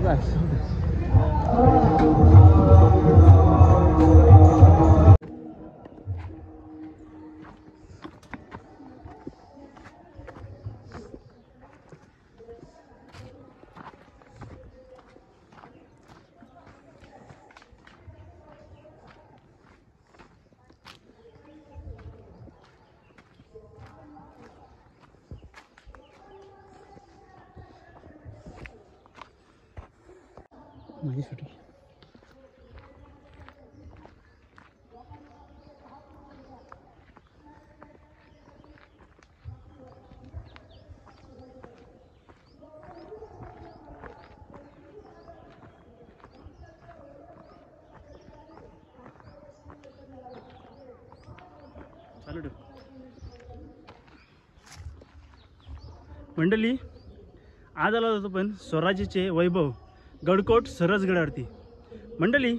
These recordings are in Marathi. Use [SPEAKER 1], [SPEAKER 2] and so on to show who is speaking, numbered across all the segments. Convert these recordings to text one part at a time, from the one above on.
[SPEAKER 1] माझी सुटी चालू ठेव मंडळी. आज आला होतो पण स्वराज्याचे वैभव गडकोट सरसगडावरती. मंडळी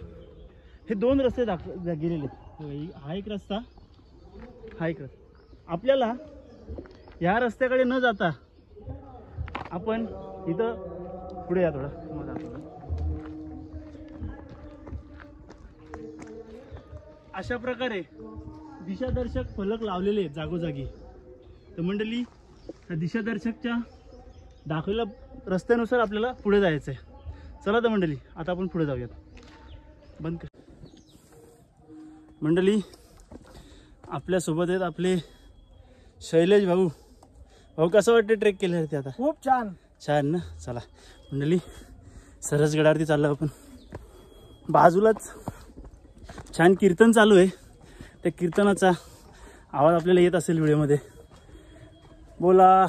[SPEAKER 1] हे दोन रस्ते गेलेले. हा एक रस्ता, हा एक रस्ता. आपल्याला ह्या रस्त्याकडे न जाता आपण इथं पुढे या थोडं. अशा प्रकारे दिशादर्शक फलक लावलेले आहेत जागोजागी. तर मंडळी त्या दिशादर्शकच्या दाखवलेल्या रस्त्यानुसार आपल्याला पुढे जायचं आहे. चला तर मंडळी आता आपण पुढे जाऊयात. बंद कर. मंडळी आपल्यासोबत आहेत आपले शैलेश भाऊ. भाऊ कसं वाटतं ट्रेक केल्यावरती? आता
[SPEAKER 2] खूप छान
[SPEAKER 1] छान ना. चला मंडळी सरसगडावरती चाललो आपण. बाजूलाच छान कीर्तन चालू आहे. त्या कीर्तनाचा आवाज आपल्याला येत असेल व्हिडिओमध्ये. बोला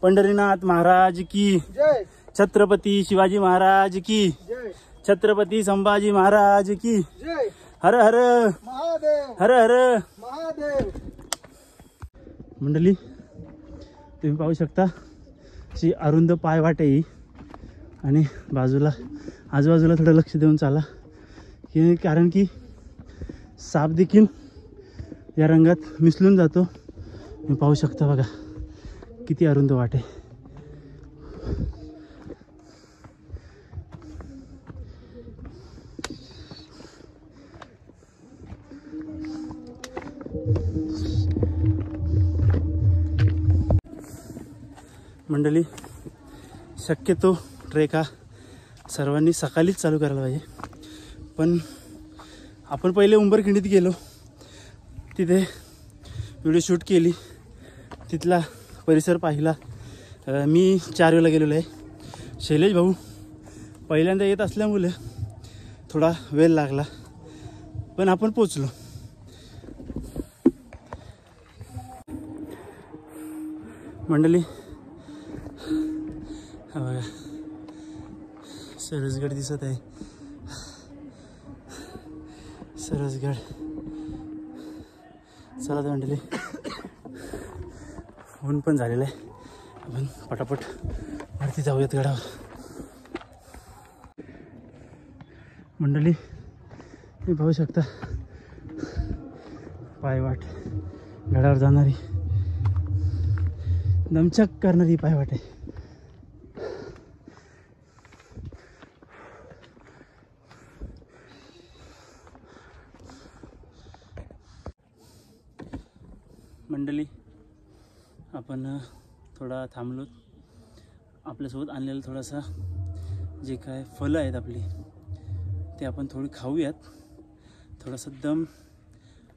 [SPEAKER 1] पंढरीनाथ महाराज की
[SPEAKER 2] जय,
[SPEAKER 1] छत्रपती शिवाजी महाराज की,
[SPEAKER 2] जय
[SPEAKER 1] छत्रपती संभाजी महाराज की.
[SPEAKER 2] जय.
[SPEAKER 1] हर हर
[SPEAKER 2] महादेव,
[SPEAKER 1] हर हर
[SPEAKER 2] महादेव.
[SPEAKER 1] मंडळी तुम्ही पाहू शकता अशी अरुंद पायवाट आहे. आणि बाजूला आजूबाजूला थोडं लक्ष देऊन चाला कारण की साप देखील या रंगात मिसळून जातो. तुम्ही पाहू शकता बघा किती अरुंद वाट आहे. मंडळी शक्यतो ट्रेक हा सर्वांनी सकाळीच चालू करायला पाहिजे. पण आपण पहिले उंबरखिंडीत गेलो, तिथे व्हिडिओ शूट केली, तिथला परिसर पाहिला. मी 4 वेळेला गेलेलो आहे. शैलेश भाऊ पहिल्यांदा येत असल्यामुळे थोडा वेळ लागला पण आपण पोचलो. मंडळी हा बघा सरसगड दिसत आहे. सरसगड. चला तर मंडळी ऊन पण झालेलं आहे. आपण पटापट वरती जाऊयात गडावर. मंडळी तुम्ही पाहू शकता पायवाट गडावर जाणारी दमछाक करणारी पायवाट आहे. मंडळी आपण थोडा थांबलो. आपल्यासोबत आणलेलं थोडासा जे काय फळं आहेत आपली ते आपण थोडी खाऊयात. थोडासा दम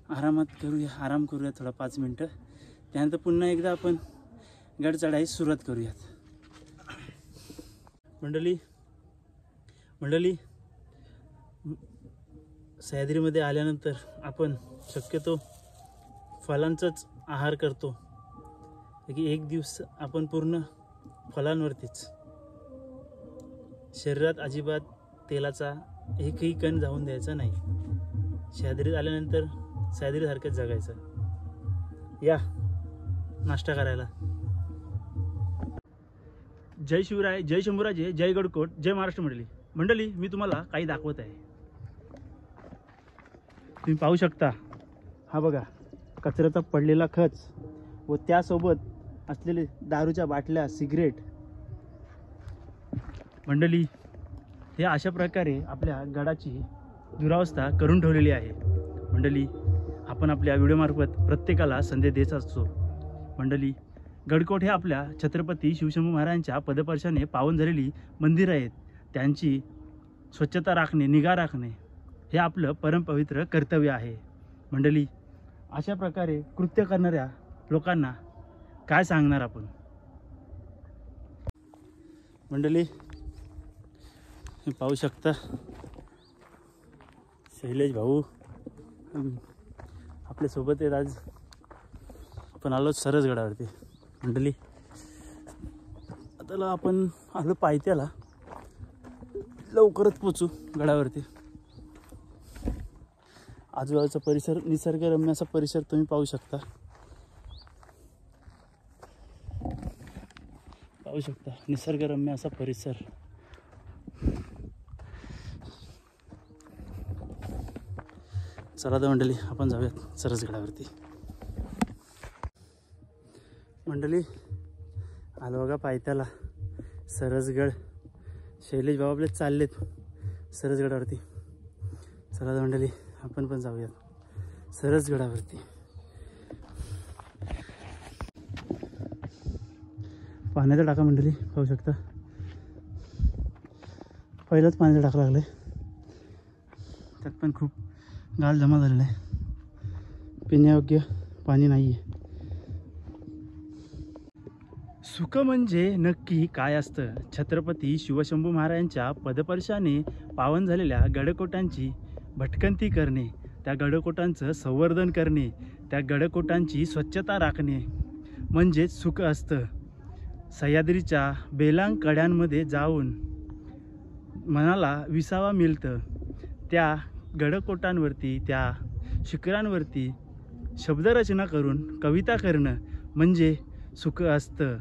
[SPEAKER 1] आराम करूयात थोडा 5 मिनटं. त्यानंतर पुन्हा एकदा आपण गड चढायला सुरुवात करूयात. मंडळी सह्याद्रीमध्ये आल्यानंतर आपण शक्यतो फळांचाच आहार करतो की एक दिवस आपण पूर्ण फळांवरतीच. शरीरात अजिबात तेलाचा एकही कण जाऊन द्यायचा नाही. सह्याद्रीत आल्यानंतर सह्याद्रीसारखंच जगायचं. या नाश्ता करायला. जय शिवराय, जय शंभूराजे, जय गडकोट, जय महाराष्ट्र. मंडळी मी तुम्हाला काही दाखवत आहे. तुम्ही पाहू शकता हा बघा कचऱ्याचा पडलेला खच व त्यासोबत असलेले दारूच्या बाटल्या, सिगरेट. मंडळी हे अशा प्रकारे आपल्या गडाची दुरावस्था करून ठेवलेली आहे. मंडळी, आपण आपल्या व्हिडिओमार्फत प्रत्येकाला संदेश देत असतो. मंडळी, गडकोट हे आपल्या छत्रपती शिवशंभू महाराजांच्या पदस्पर्शाने पावन झालेली मंदिर आहेत. त्यांची स्वच्छता राखणे, निगा राखणे हे आपलं परमपवित्र कर्तव्य आहे. मंडळी, अशा प्रकारे कृत्य करणाऱ्या लोकांना काय सांगणार आपण. मंडळी, हे पाहू शकता शैलेश भाऊ आपल्यासोबत आहेत. आज आपण आलो सरसगडावरती. मंडळी, आता आपण आलो पायथ्याला, लवकरच पोचू गडावरती. आजूबाजूचा परिसर निसर्गरम्य असा परिसर तुम्ही पाहू शकता. निसर्गरम्य असा परिसर. चला तर मंडळी, आपण जाऊयात सरसगडावरती. मंडळी, आलो बघा पायथ्याला सरसगड. शैलेश भाऊ आपले चाललेत सरसगडावरती. चला तर मंडळी, आपण पण जाऊयात सरसगडावरती. पाण्याचा टाका मंडळी पाहू शकता. पहिलाच पाण्याचा टाका लागलाय. त्यात पण खूप गाळ जमा झालेला आहे. पिण्यायोग्य पाणी नाही आहे. सुख म्हणजे नक्की काय असतं? छत्रपती शिवशंभू महाराजांच्या पदस्पर्शाने पावन झालेल्या गडकोटांची भटकंती करणे, त्या गडकोटांचं संवर्धन करणे, त्या गडकोटांची स्वच्छता राखणे म्हणजेच सुख असतं. सह्याद्रीच्या बेलांग कड्यांमध्ये जाऊन मनाला विसावा मिळतं. त्या गडकोटांवरती, त्या शिखरांवरती शब्दरचना करून कविता करणं म्हणजे सुख असतं.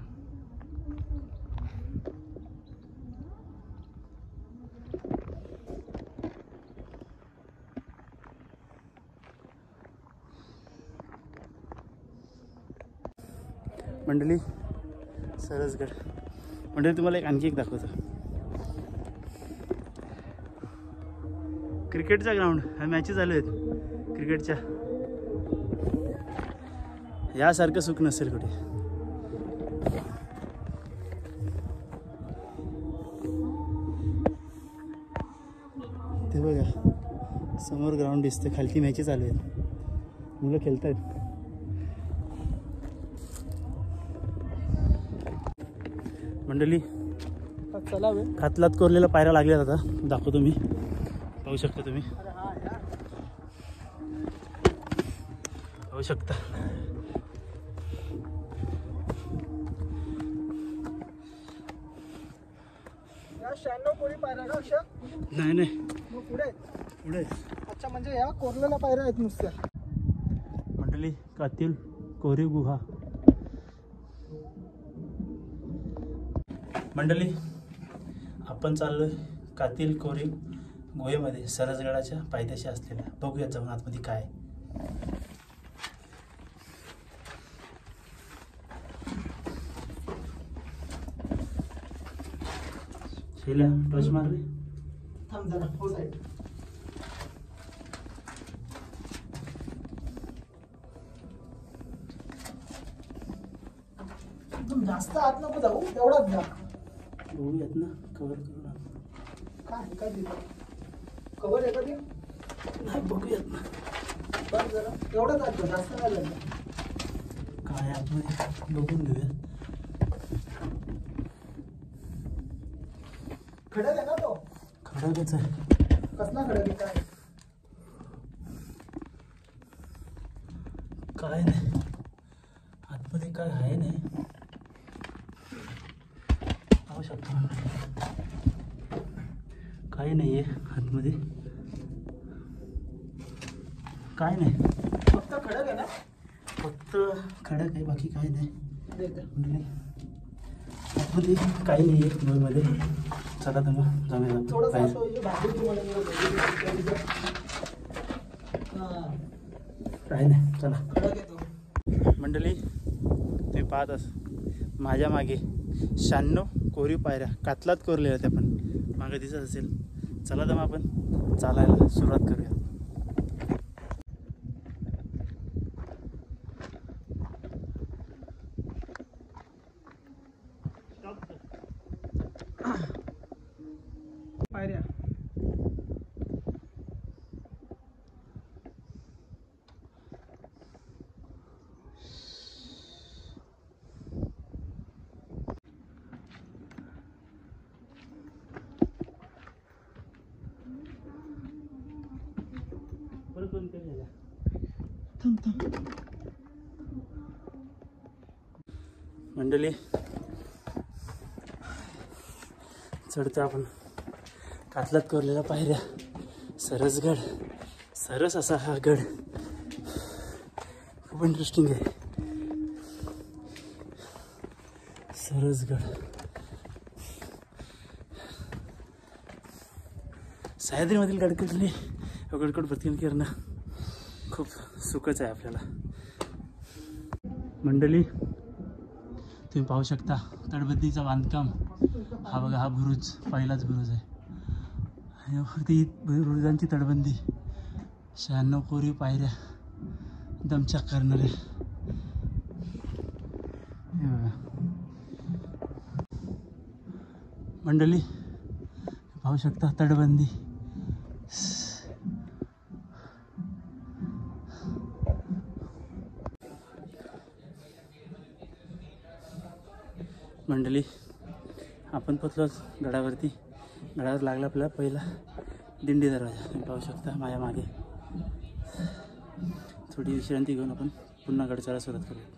[SPEAKER 1] मंडळी, सरसगड. मंडळी, तुम्हाला आणखी एक दाखवतो. क्रिकेटचा ग्राउंड. ह्या मॅचेस चालू आहेत क्रिकेटच्या. यासारखं सुख नसेल कुठे. ते बघा समोर ग्राउंड दिसतं, खालती मॅचेस चालू आहेत, मुलं खेळत आहेत. मंडळी,
[SPEAKER 2] चला
[SPEAKER 1] खातलात कोरलेला पायऱ्या लागल्यात. आता दाखवतो मी, पाहू शकता तुम्ही. पाहू शकता.
[SPEAKER 2] या 96 कोरी पायऱ्या का अशा?
[SPEAKER 1] नाही नाही,
[SPEAKER 2] मग पुढे
[SPEAKER 1] पुढे.
[SPEAKER 2] अच्छा, म्हणजे या कोरलेल्या पायऱ्या आहेत नुसत्या.
[SPEAKER 1] मंडळी, कातील कोरी गुहा. मंडळी, आपण चाललोय कातील कोरी गुहेमध्ये, सरसगडाच्या पायथ्याशी असलेल्या. बघूयात जाऊन आतमध्ये काय. शेल्या टच मारले.
[SPEAKER 2] थांब जरा, हो साईड. एकदम जास्त आत नको जाऊ, तेवढाच जा.
[SPEAKER 1] बघूयात ना, कव्हर करू ना.
[SPEAKER 2] काय काय दिलं कवर आहे का ते?
[SPEAKER 1] नाही, बघूयात ना.
[SPEAKER 2] बघ जरा, तेवढाच आत जा, जास्त नाही लागलं.
[SPEAKER 1] काय आतमध्ये बघून घेऊयात.
[SPEAKER 2] खडक आहे ना तो?
[SPEAKER 1] खडकच आहे.
[SPEAKER 2] कसला खडक आहे? काय
[SPEAKER 1] काय नाही आतमध्ये, काय आहे नाही. पाहू शकतो, काही नाही आहे आतमध्ये. काय नाही,
[SPEAKER 2] फक्त खडक आहे ना?
[SPEAKER 1] फक्त खडक आहे, बाकी काय नाही.
[SPEAKER 2] देते.
[SPEAKER 1] आतमध्ये काही नाही आहे गुहेमध्ये. चला तर मग जाऊया.
[SPEAKER 2] थोडंसं
[SPEAKER 1] बाहेर.
[SPEAKER 2] असं इथे भाजी तुम्हाला मिळेल. हां,
[SPEAKER 1] काय नाही, चला.
[SPEAKER 2] खडक आहे तो.
[SPEAKER 1] मंडळी, तुम्ही पाहत अस माझ्या मागे 96 कोरीव पायऱ्या कातलात कोरलेल्या. त्या पण मागे दिसत असेल. चला तर मग आपण चालायला सुरुवात करूया.
[SPEAKER 2] पायऱ्या
[SPEAKER 1] मंडळी चढतो आपण कातलात कोरलेल्या पायऱ्या. सरसगड, सरस असा हा गड खूप इंटरेस्टिंग आहे. सरसगड सह्याद्रीमधील गडकिल्ले गडकोट प्रतिम करणं खूप सुखच आहे आपल्याला. मंडळी तुम्ही पाहू शकता तटबंदीचं बांधकाम. हा बघा, हा बुरुज पहिलाच बुरुज आहे आणि ती बुरुजांची तटबंदी 96 कोरीव पायऱ्या दमछाक करणारे. हे बघा मंडळी पाहू शकता तटबंदी. मंडळी आपण पोचलो गडावरती. गडावर लागला आपल्याला पहिला दिंडी दरवाजा. तुम्ही पाहू शकता माझ्या मागे. थोडी विश्रांती घेऊन आपण पुन्हा गडचढायला सुरुवात करूया.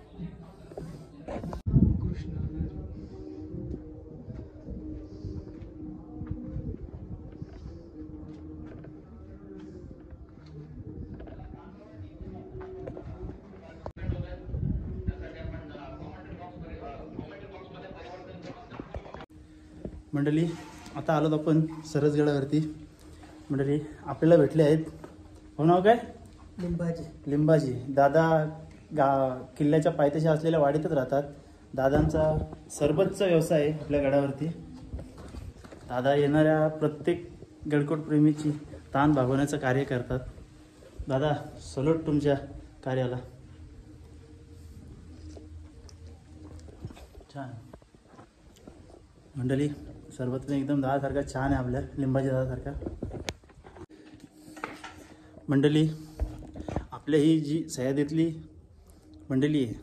[SPEAKER 1] मंडळी आता आलोत आपण सरसगडावरती. मंडळी आपल्याला भेटले आहेत, हो नाव काय? लिंबाजी दादा. किल्ल्याच्या पायथ्याशी असलेल्या वाडीतच राहतात. दादांचा सरबतचा व्यवसाय आहे आपल्या गडावरती. दादा येणाऱ्या प्रत्येक गडकोट प्रेमीची ताण भागवण्याचं कार्य करतात. दादा सलोट तुमच्या कार्याला. छान मंडळी, सरबत पण एकदम दादासारखा छान आहे आपल्या लिंबाजी दादासारखा. मंडळी आपल्या ही जी सह्याद्रीतली मंडळी आहे,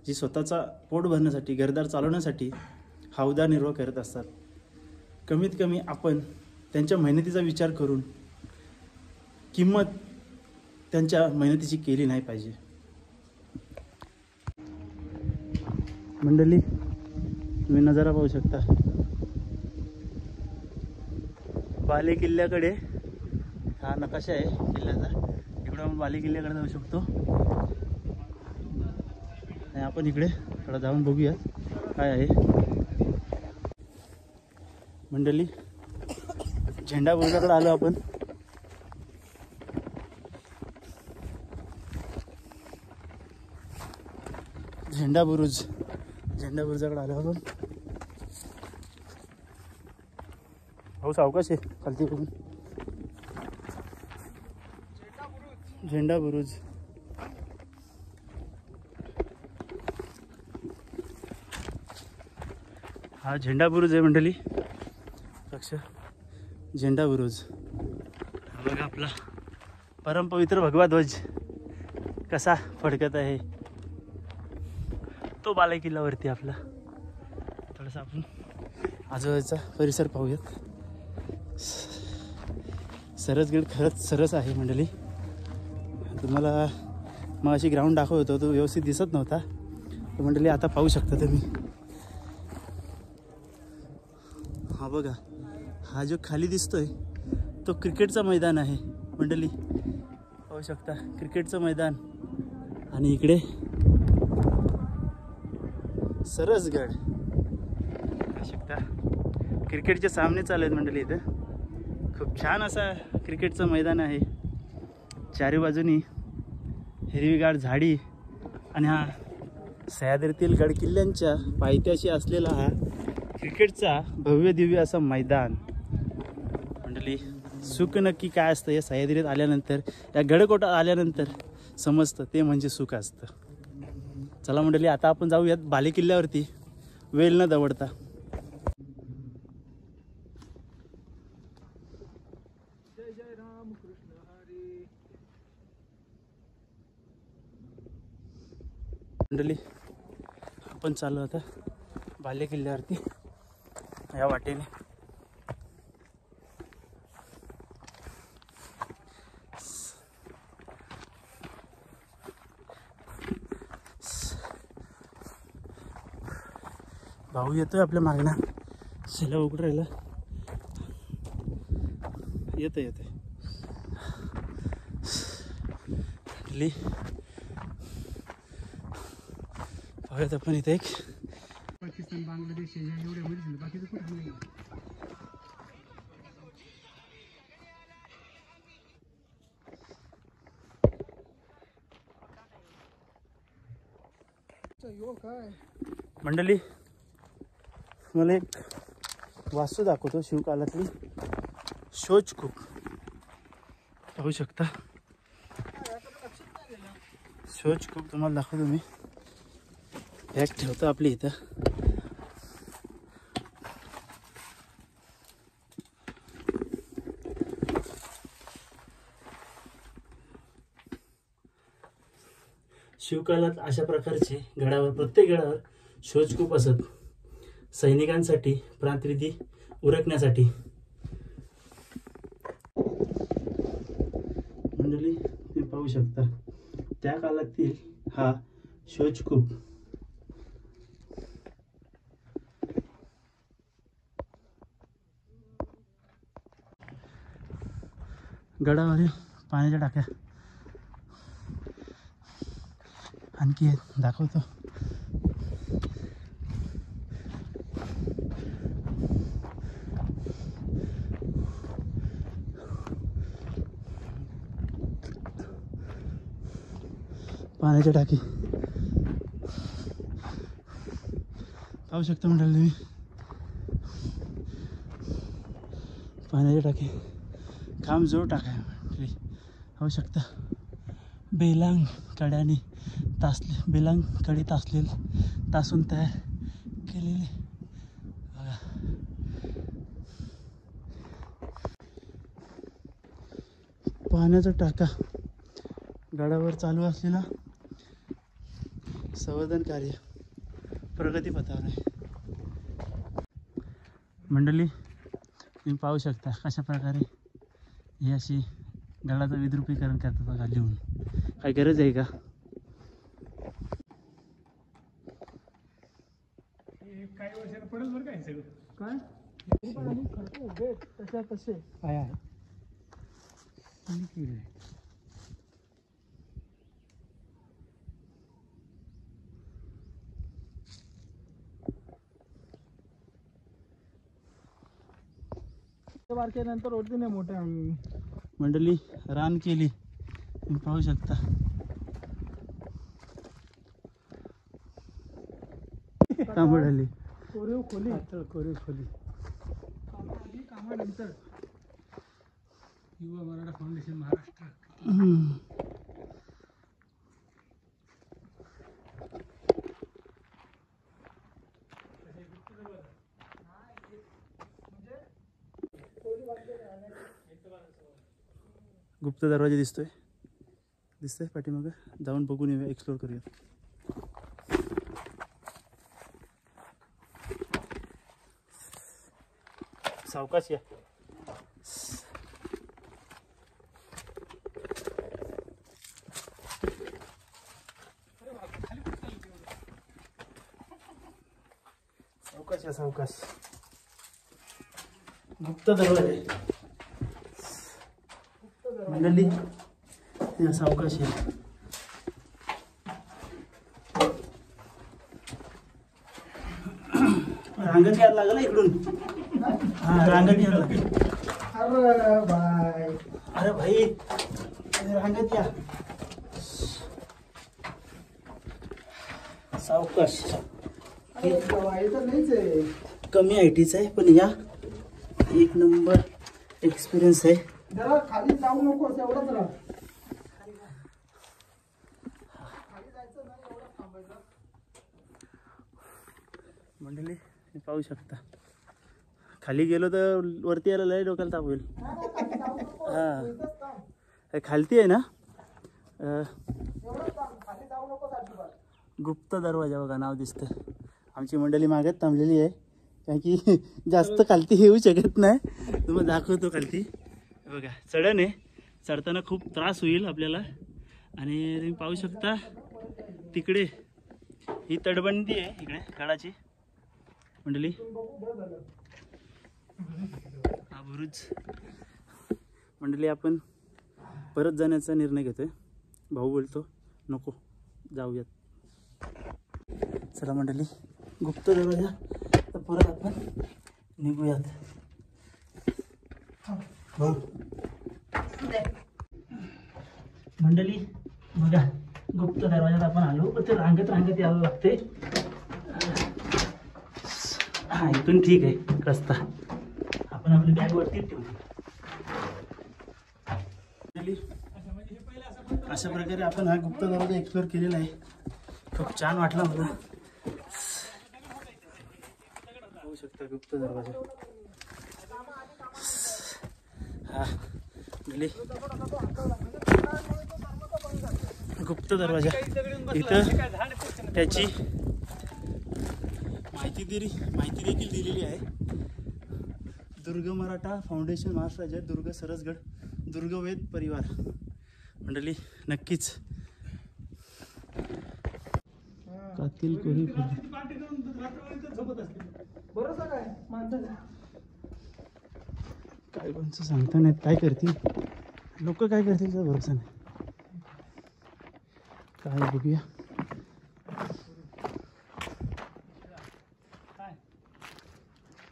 [SPEAKER 1] जी स्वतःचा पोट भरण्यासाठी घरदार चालवण्यासाठी हा उदरनिर्वाह करत असतात. कमीत कमी आपण त्यांच्या मेहनतीचा विचार करून किंमत त्यांच्या मेहनतीची केली नाही पाहिजे. मंडळी तुम्ही नजारा पाहू शकता. बाले किल्ल्याकडे हा नकाशा आहे किल्ल्याचा. इकडे आपण बाले किल्ल्याकडे जाऊ शकतो आणि आपण इकडे थोडं जाऊन बघूया काय आहे. मंडळी झेंडा बुरुजाकडे आलो आपण. झेंडा बुरुजाकडे आलो आपण. हो सावकाश आहे खालती बघून. झेंडा बुरुज हा झेंडा बुरुज आहे मंडळी. लक्ष, झेंडा बुरुज. हा बघा आपला परमपवित्र भगवा ध्वज कसा फडकत आहे. तो बाले किल्ल्यावरती आपला. थोडासा आपण आजूबाजूचा परिसर पाहूयात. सरसगड खरंच सरस आहे मंडळी. तुम्हाला मग अशी ग्राउंड दाखवत होतो, तो व्यवस्थित दिसत नव्हता. तर मंडळी आता पाहू शकता तुम्ही. हा बघा, हा जो खाली दिसतोय तो क्रिकेटचा मैदान आहे मंडळी. पाहू शकता क्रिकेटचं मैदान. आणि इकडे सरसगड पाहू शकता. क्रिकेटचे सामने चालू आहेत मंडळी. इथं खूप छान असा क्रिकेटचं मैदान आहे. चारी बाजूनी हिरवीगार झाडी आणि हा सह्याद्रीतील गडकिल्ल्यांच्या पायथ्याशी असलेला हा क्रिकेटचा भव्य दिव्य असं मैदान. मंडळी सुख नक्की काय असतं या सह्याद्रीत आल्यानंतर, या गडकोटात आल्यानंतर समजतं, ते म्हणजे सुख असतं. चला मंडळी, आता आपण जाऊयात बाले किल्ल्यावरती वेळ न दवडता.
[SPEAKER 2] जय जय राम कृष्ण हरी.
[SPEAKER 1] मंडळी आपण चाललो आता बाले किल्ल्यावरती या वाटेने. भाऊ येतोय आपल्या मागणं, शिला उघड राहिला. येतोय येतोय. पाहूयात आपण इथे एक
[SPEAKER 2] पाकिस्तान बांगलादेश एवढ्या मध्ये बाकीचं कुठं नाही. काय
[SPEAKER 1] मंडळी, मला एक वास्तू दाखवतो शिवकालातली. शोचकूप पाहू शकता. शोचकूप तुम्हाला दाखवतो मी. बॅग ठेवतो आपली इथं. शिवकालात अशा प्रकारचे गडावर, प्रत्येक गडावर शोचकूप असत, सैनिकांसाठी प्रांतविधी उरकण्यासाठी. मंडळी तुम्ही पाहू शकता त्या काळातील हा शोचकूप. गडावरील पाण्याच्या टाक्या आणखी दाखवतो. पाण्याच्या टाकी पाहू शकता मंडळी तुम्ही. पाण्याच्या टाकी काम जोर टाकाय पाहू शकता. बेलांग कड्याने तासले, बेलांग कडे तासलेले, तासून तयार केलेले बघा. पाण्याचा टाका गडावर चालू असलेला संवर्धन कार्य प्रगतीपथावर आहे. मंडळी तुम्ही पाहू शकता कशा प्रकारे ही अशी गडाचं विद्रुपीकरण करतात बघा लिहून. काय गरज आहे का?
[SPEAKER 2] काही वर्षाला पडेल बरं काय सगळं. काय तशा तसे काय आहे. बारक्यानंतर होती नाही मोठ्या.
[SPEAKER 1] मंडळी रान केली तुम्ही पाहू शकता. तांबडली
[SPEAKER 2] कोरीव खोली, कोरीव खोली. कामानंतर युवा मराठा फाउंडेशन महाराष्ट्र.
[SPEAKER 1] गुप्त दरवाजा दिसतोय पाठीमागं. जाऊन बघून येऊया, एक्सप्लोर करूया. सावकाश या. सावकाश या, सावकाश. गुप्त दरवाजे मंडळी या, सावकाश या. रांगत यायला लागला इकडून. हा, रांगत यायला लागेल. अरे भाई रांगत या, सावकाश. कमी हाईटीच आहे पण या एक नंबर एक्सपिरियन्स आहे.
[SPEAKER 2] जरा खाली जाऊ नकोस एवढंच राहा.
[SPEAKER 1] मंडळी हे पाहू शकता, खाली गेलो तर वरती यायला लय डोक्याला ताप होईल. हा खालती आहे ना गुप्त दरवाजा बघा नाव दिसतंय. आमची मंडळी मागत थांबलेली आहे कारण की जास्त खालती येऊ शकत नाही. तुम्हाला दाखवतो खालती बघा चढण आहे, चढताना खूप त्रास होईल आपल्याला. आणि तुम्ही पाहू शकता तिकडे ही तटबंदी आहे इकडे गडाची मंडळी. हा बुरुज मंडळी. आपण परत जाण्याचा निर्णय घेतोय. भाऊ बोलतो नको जाऊयात. चला मंडळी गुप्त दरवाजा तर परत आपण निघूयात. मंडळी बघा गुप्त दरवाजात आपण आलो, पण ते रांगत यावं लागते. हा इथून ठीक आहे रस्ता. आपण आपली बॅग वरती ठेवली. अशा प्रकारे आपण हा गुप्त दरवाजा एक्सप्लोर केलेला आहे. खूप छान वाटला मला. पाहू शकता गुप्त दरवाजा. हा गुप्त दरवाजा. इथं त्याची माहिती देखील दिलेली आहे. दुर्ग मराठा फाउंडेशन, महाराष्ट्र राज्य, दुर्ग सरसगड, दुर्गवेद परिवार. मंडळी नक्कीच कातील कोणी काय कोणचं सांगता नाहीत. काय करतील लोक, काय करतील त्याचा भरोसा नाही. काय बघूया.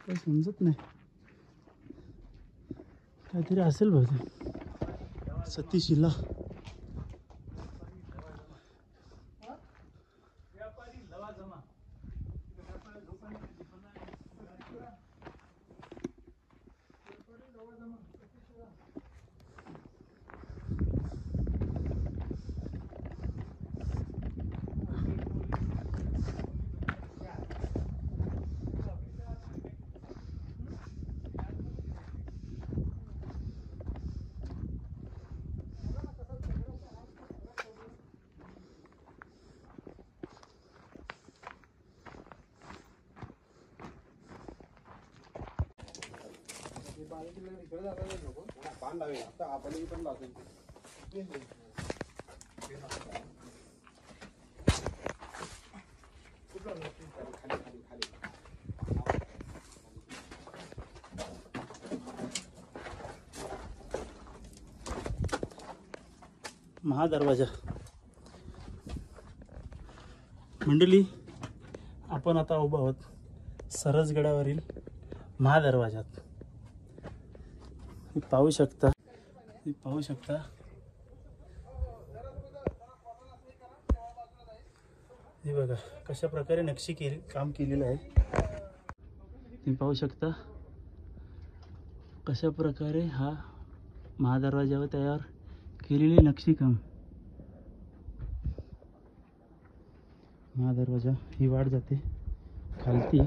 [SPEAKER 1] काय समजत नाही. काहीतरी असेल बहुतेक. सतीशिला महादरवाजा. मंडळी आपण आता उभा आहोत सरसगडावरील महादरवाजात. पाहू शकता हे बघा कशा प्रकारे नक्षी काम केलेलं आहे. तुम्ही पाहू शकता कशा प्रकारे हा महादरवाजावर तयार केलेली नक्षीकाम. महादरवाजा ही वाट जाते खालती.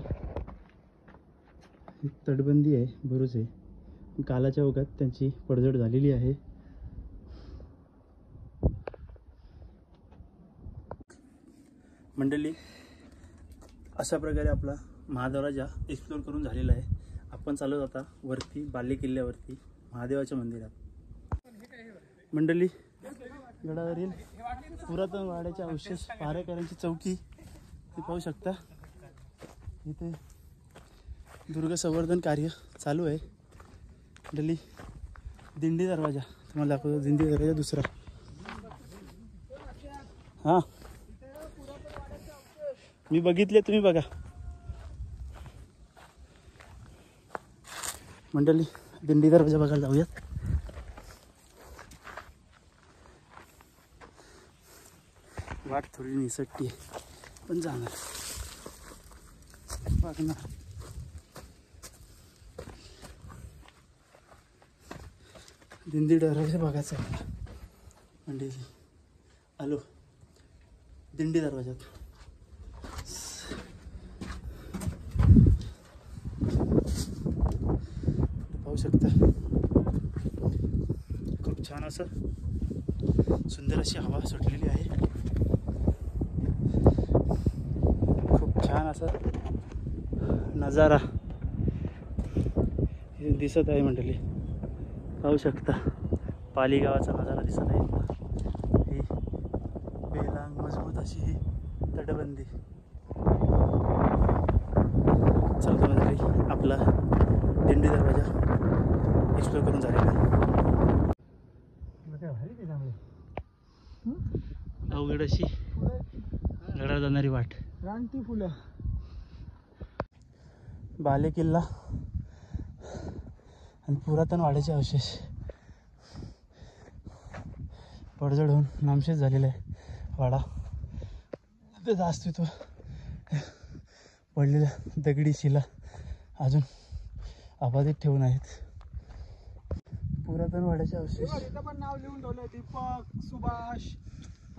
[SPEAKER 1] तटबंदी आहे, बुरुज आहे. कालाच्या ओघात त्यांची पडझड झालेली आहे. मंडळी अशा प्रकारे आपला महादरवाजा एक्सप्लोर करून झालेला आहे. आपण चालू आता वरती बाले किल्ल्यावरती महादेवाच्या मंदिरात. मंडळी गडावरील पुरातन वाड्याचे अवशेष, पहारेकऱ्यांची चौकी ते पाहू शकता. इथे दुर्ग संवर्धन कार्य चालू आहे. मंडळी दिंडी दरवाजा तुम्हाला दाखवतो. दिंडी दरवाजा दुसरा. हां मी बघितले, तुम्ही बघा. मंडळी दिंडी दरवाजा बघायला जाऊयात. वाट थोडी निसटती आहे पण जाणार बघणार. दिंडी दरवाजा बघायचा आहे मला मंडळी. आलो दिंडी दरवाजात. पाहू शकता खूप छान असं सुंदर अशी हवा सुटलेली आहे. खूप छान असा नजारा इथे दिसत आहे मंडळी. पाहू शकता पाली गावाचा नजारा दिसत आहे. ही बेलांग मजबूत अशी ही तटबंदी. चलतो मंडळी आपला दिंडी दरवाजा एक्सप्लोर करून झालेला आहे. अवघड अशी गडावर जाणारी वाट.
[SPEAKER 2] रानटी फुलं.
[SPEAKER 1] बाले किल्ला आणि पुरातन वाड्याचे अवशेष पडझड होऊन नामशेष झालेला आहे वाडा. त्याचं अस्तित्व पडलेल्या दगडी शिला अजून अबाधित ठेवून आहेत. पुरातन वाड्याचे अवशेष.
[SPEAKER 2] इथं पण नाव लिहून ठेवलं दीपक, सुभाष,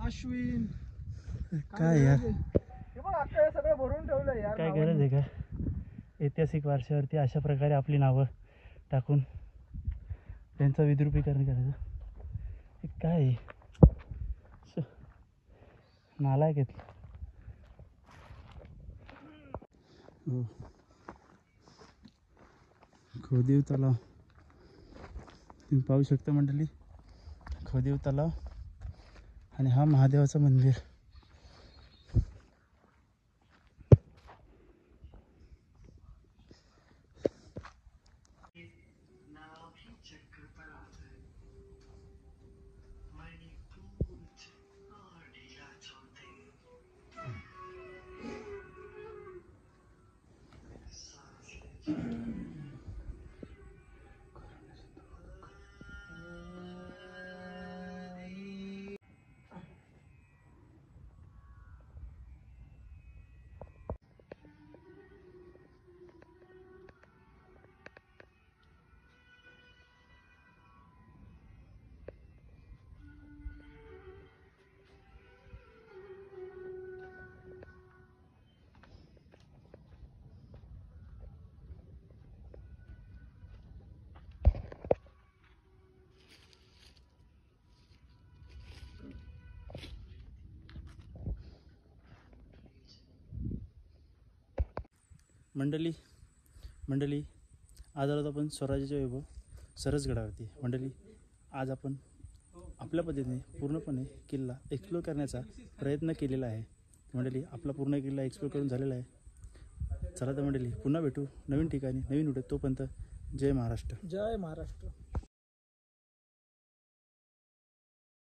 [SPEAKER 2] अश्विन.
[SPEAKER 1] काय यार
[SPEAKER 2] हे बघ अख्खं हे सगळं भरून ठेवलं यार.
[SPEAKER 1] काय गरज आहे का ऐतिहासिक वारशावरती अशा प्रकारे आपली नावं टाकून त्यांचं विद्रुपीकरण करायचं. हे काय आहे? नालायक आहेत. हो खोदेव तलाव तुम्ही पाहू शकता मंडळी. खोदेव तलाव आणि हा महादेवाचं मंदिर. मंडळी आज आलो आपण स्वराज्याच्या वैभव सरसगडावरती. मंडळी आज आपण आपल्या पद्धतीने पूर्णपणे किल्ला एक्सप्लोर करण्याचा प्रयत्न केलेला आहे. मंडळी आपला पूर्ण किल्ला एक्सप्लोर करून झालेला आहे. चला तर मंडळी पुन्हा भेटू नवीन ठिकाणी नवीन व्हिडिओ. तोपर्यंत जय महाराष्ट्र.
[SPEAKER 2] जय महाराष्ट्र.